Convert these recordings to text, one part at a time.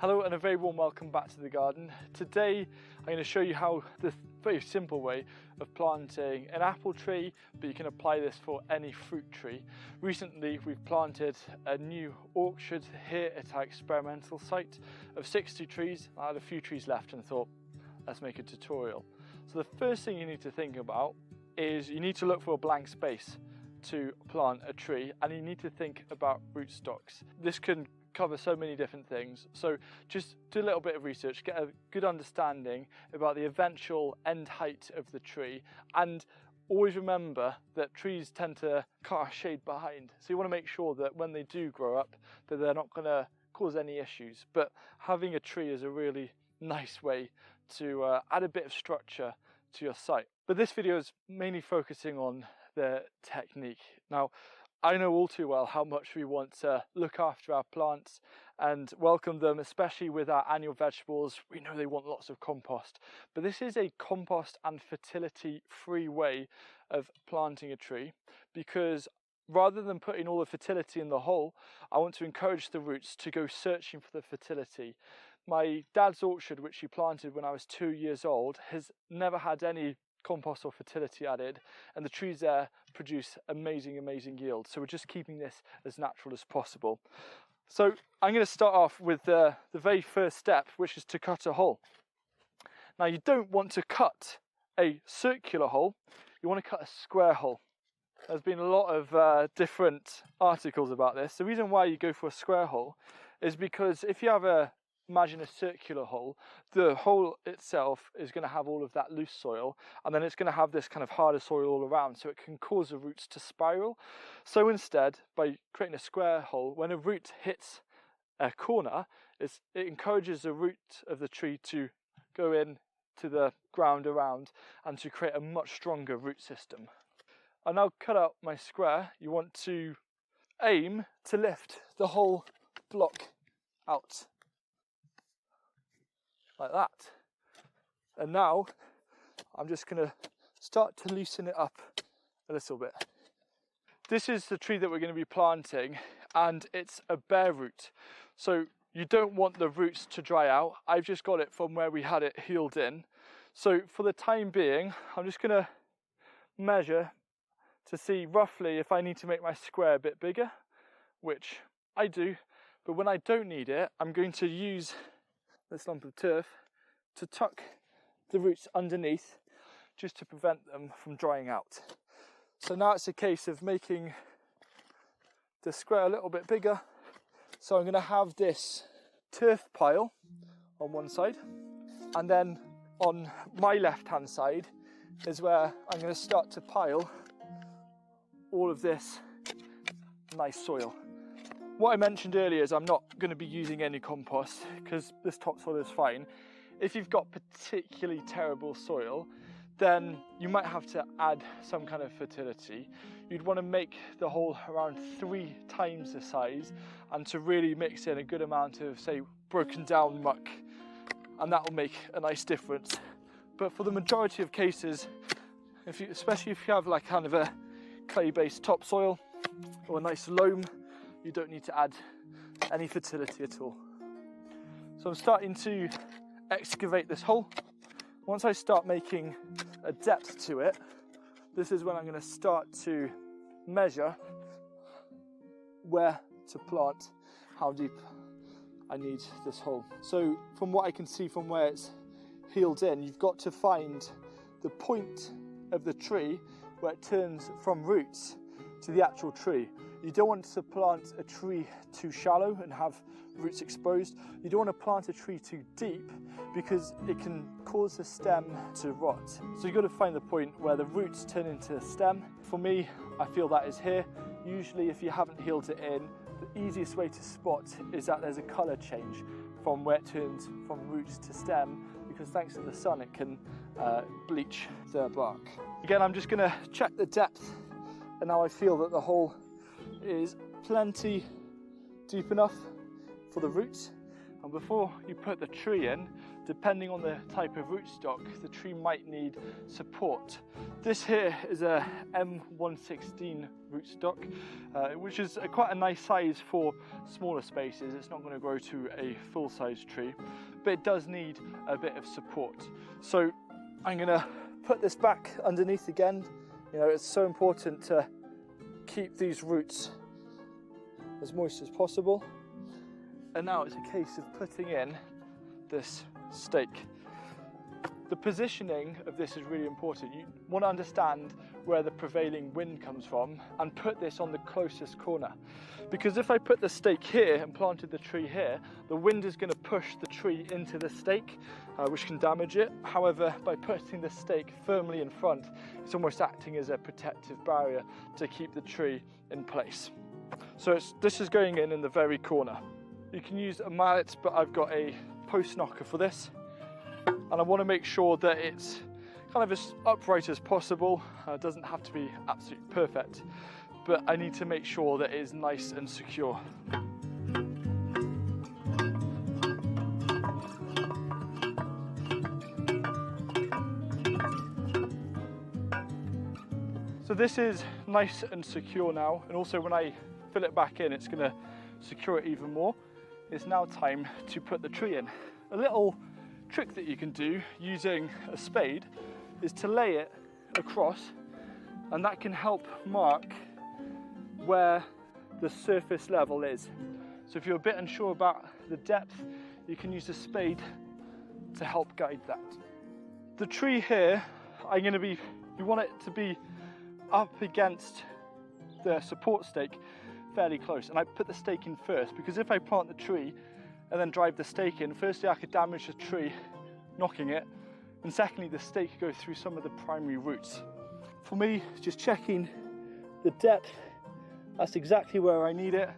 Hello and a very warm welcome back to the garden. Today I'm going to show you how the very simple way of planting an apple tree, but you can apply this for any fruit tree. Recently we've planted a new orchard here at our experimental site of 60 trees. I had a few trees left and thought, let's make a tutorial. So the first thing you need to think about is you need to look for a blank space to plant a tree, and you need to think about rootstocks. This can cover so many different things, so just do a little bit of research, get a good understanding about the eventual end height of the tree, and always remember that trees tend to cast shade behind, so you want to make sure that when they do grow up that they're not going to cause any issues. But having a tree is a really nice way to add a bit of structure to your site. But this video is mainly focusing on the technique. Now, I know all too well how much we want to look after our plants and welcome them, especially with our annual vegetables. We know they want lots of compost, but this is a compost and fertility free way of planting a tree, because rather than putting all the fertility in the hole, I want to encourage the roots to go searching for the fertility. My dad's orchard, which he planted when I was 2 years old, has never had any compost or fertility added, and the trees there produce amazing yield. So we're just keeping this as natural as possible. So I'm going to start off with the very first step, which is to cut a hole. Now, you don't want to cut a circular hole, you want to cut a square hole. There's been a lot of different articles about this. The reason why you go for a square hole is because if you have imagine a circular hole, the hole itself is going to have all of that loose soil, and then it's going to have this kind of harder soil all around, so it can cause the roots to spiral. So instead, by creating a square hole, when a root hits a corner, it encourages the root of the tree to go in to the ground around and to create a much stronger root system. I now cut out my square. You want to aim to lift the whole block out like that. And now I'm just going to start to loosen it up a little bit. This is the tree that we're going to be planting, and it's a bare root, so you don't want the roots to dry out. I've just got it from where we had it healed in. So for the time being, I'm just going to measure to see roughly if I need to make my square a bit bigger, which I do. But when I don't need it, I'm going to use this lump of turf to tuck the roots underneath, just to prevent them from drying out. So now it's a case of making the square a little bit bigger. So I'm going to have this turf pile on one side, and then on my left hand side is where I'm going to start to pile all of this nice soil. What I mentioned earlier is I'm not going to be using any compost because this topsoil is fine. If you've got particularly terrible soil, then you might have to add some kind of fertility. You'd want to make the hole around 3 times the size, and to really mix in a good amount of, say, broken down muck, and that will make a nice difference. But for the majority of cases, especially if you have like kind of a clay-based topsoil or a nice loam, you don't need to add any fertility at all. So I'm starting to excavate this hole. Once I start making a depth to it, this is when I'm going to start to measure where to plant, how deep I need this hole. So from what I can see from where it's healed in, you've got to find the point of the tree where it turns from roots to the actual tree. You don't want to plant a tree too shallow and have roots exposed. You don't want to plant a tree too deep because it can cause the stem to rot. So you've got to find the point where the roots turn into a stem. For me, I feel that is here. Usually if you haven't healed it in, the easiest way to spot is that there's a colour change from where it turns from roots to stem, because thanks to the sun it can bleach the bark. Again, I'm just going to check the depth, and now I feel that the hole is plenty deep enough for the roots. And before you put the tree in, depending on the type of rootstock, the tree might need support. This here is a M116 rootstock, which is quite a nice size for smaller spaces. It's not going to grow to a full-size tree, but it does need a bit of support. So I'm going to put this back underneath again. You know, it's so important to keep these roots as moist as possible. And now it's a case of putting in this stake. The positioning of this is really important. You want to understand where the prevailing wind comes from and put this on the closest corner. Because if I put the stake here and planted the tree here, the wind is going to push the tree into the stake, which can damage it. However, by putting the stake firmly in front, it's almost acting as a protective barrier to keep the tree in place. So this is going in the very corner. You can use a mallet, but I've got a post knocker for this. And I want to make sure that it's kind of as upright as possible. It doesn't have to be absolutely perfect, but I need to make sure that it is nice and secure. So this is nice and secure now, and also when I fill it back in, it's going to secure it even more. It's now time to put the tree in. A little trick that you can do using a spade is to lay it across, and that can help mark where the surface level is. So if you're a bit unsure about the depth, you can use a spade to help guide that. The tree here, you want it to be up against the support stake fairly close, and I put the stake in first because if I plant the tree and then drive the stake in, firstly I could damage the tree knocking it, and secondly the stake could go through some of the primary roots. For me, just checking the depth, that's exactly where I need it.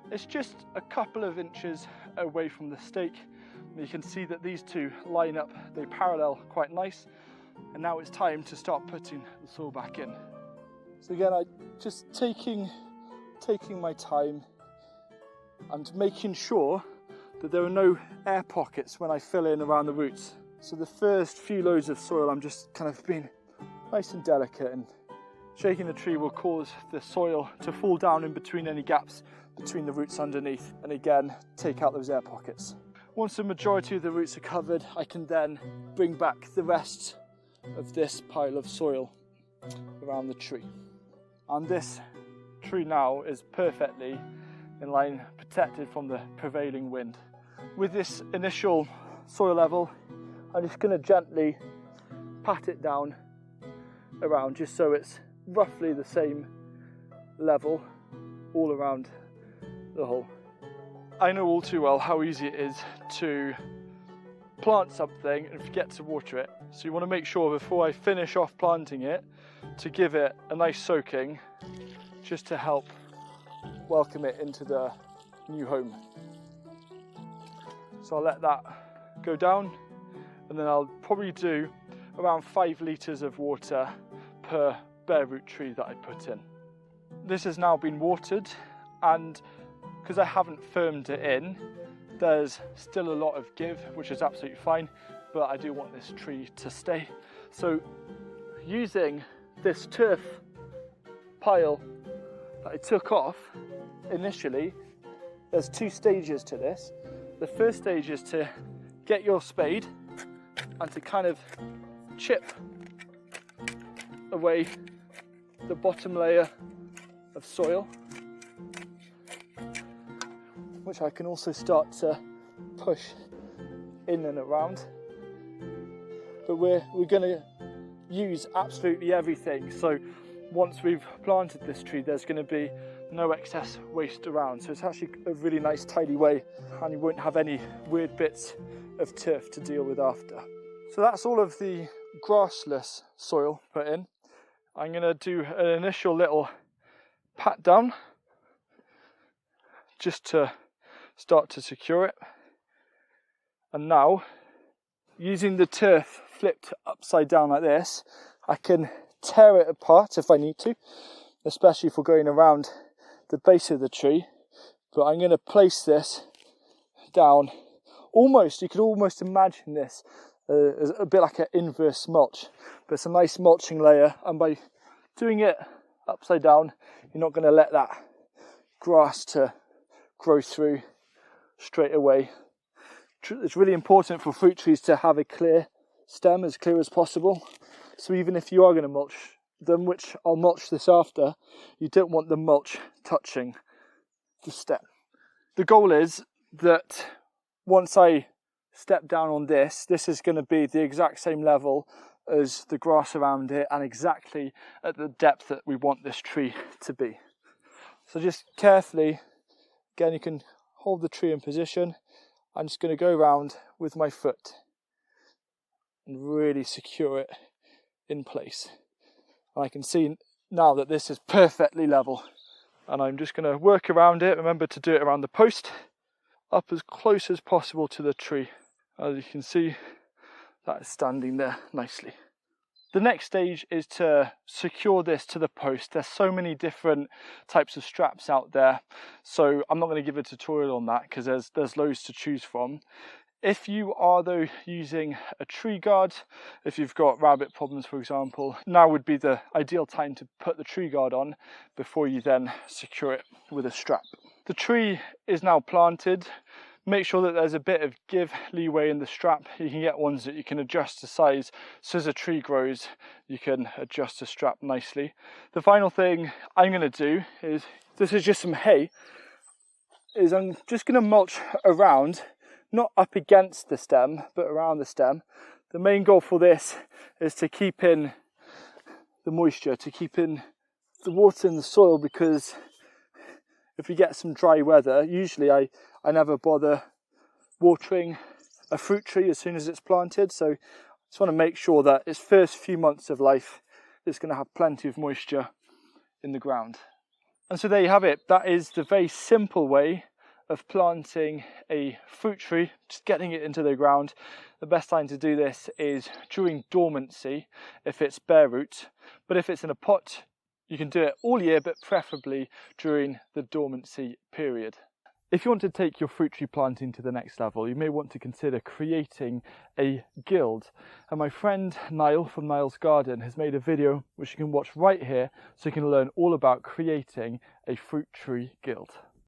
It's just a couple of inches away from the stake. You can see that these two line up, they parallel quite nice, and now it's time to start putting the soil back in. So again, I just taking my time and making sure that there are no air pockets when I fill in around the roots. So the first few loads of soil, I'm just kind of being nice and delicate, and shaking the tree will cause the soil to fall down in between any gaps between the roots underneath, and again take out those air pockets. Once the majority of the roots are covered, I can then bring back the rest of this pile of soil around the tree. And this tree now is perfectly in line, protected from the prevailing wind. With this initial soil level, I'm just going to gently pat it down around, just so it's roughly the same level all around the hole. I know all too well how easy it is to plant something and forget to water it, so you want to make sure before I finish off planting it to give it a nice soaking, just to help welcome it into the new home. So I'll let that go down, and then I'll probably do around 5 litres of water per bare root tree that I put in. This has now been watered, and because I haven't firmed it in, there's still a lot of give, which is absolutely fine, but I do want this tree to stay. So using this turf pile that I took off initially, there's 2 stages to this. The first stage is to get your spade and to kind of chip away the bottom layer of soil, which I can also start to push in and around. But we're going to use absolutely everything. So once we've planted this tree, there's going to be no excess waste around. So it's actually a really nice tidy way, and you won't have any weird bits of turf to deal with after. So that's all of the grassless soil put in. I'm going to do an initial little pat down just to start to secure it. And now, using the turf flipped upside down like this, I can tear it apart if I need to, especially if we're going around the base of the tree. But I'm going to place this down you could almost imagine this as a bit like an inverse mulch, but it's a nice mulching layer, and by doing it upside down, you're not going to let that grass to grow through straight away. It's really important for fruit trees to have a clear stem, as clear as possible. So even if you are going to mulch them, which I'll mulch this after, you don't want the mulch touching the stem. The goal is that once I step down on this is going to be the exact same level as the grass around it and exactly at the depth that we want this tree to be. So just carefully, again, you can hold the tree in position. I'm just going to go around with my foot and really secure it in place. And I can see now that this is perfectly level, and I'm just going to work around it. Remember to do it around the post, up as close as possible to the tree. As you can see, that is standing there nicely. The next stage is to secure this to the post. There's so many different types of straps out there, so I'm not going to give a tutorial on that because there's loads to choose from. If you are though using a tree guard, if you've got rabbit problems for example, now would be the ideal time to put the tree guard on before you then secure it with a strap. The tree is now planted. Make sure that there's a bit of leeway in the strap. You can get ones that you can adjust the size, so as a tree grows you can adjust the strap nicely. The final thing I'm going to do is, this is just some hay, is I'm just going to mulch around, not up against the stem but around the stem. The main goal for this is to keep in the moisture, to keep in the water in the soil, because if we get some dry weather, usually I never bother watering a fruit tree as soon as it's planted, so I just want to make sure that its first few months of life is going to have plenty of moisture in the ground. And so there you have it. That is the very simple way of planting a fruit tree, just getting it into the ground. The best time to do this is during dormancy if it's bare root, but if it's in a pot you can do it all year, but preferably during the dormancy period. If you want to take your fruit tree planting to the next level, you may want to consider creating a guild. And my friend Niall from Niall's Garden has made a video which you can watch right here, so you can learn all about creating a fruit tree guild.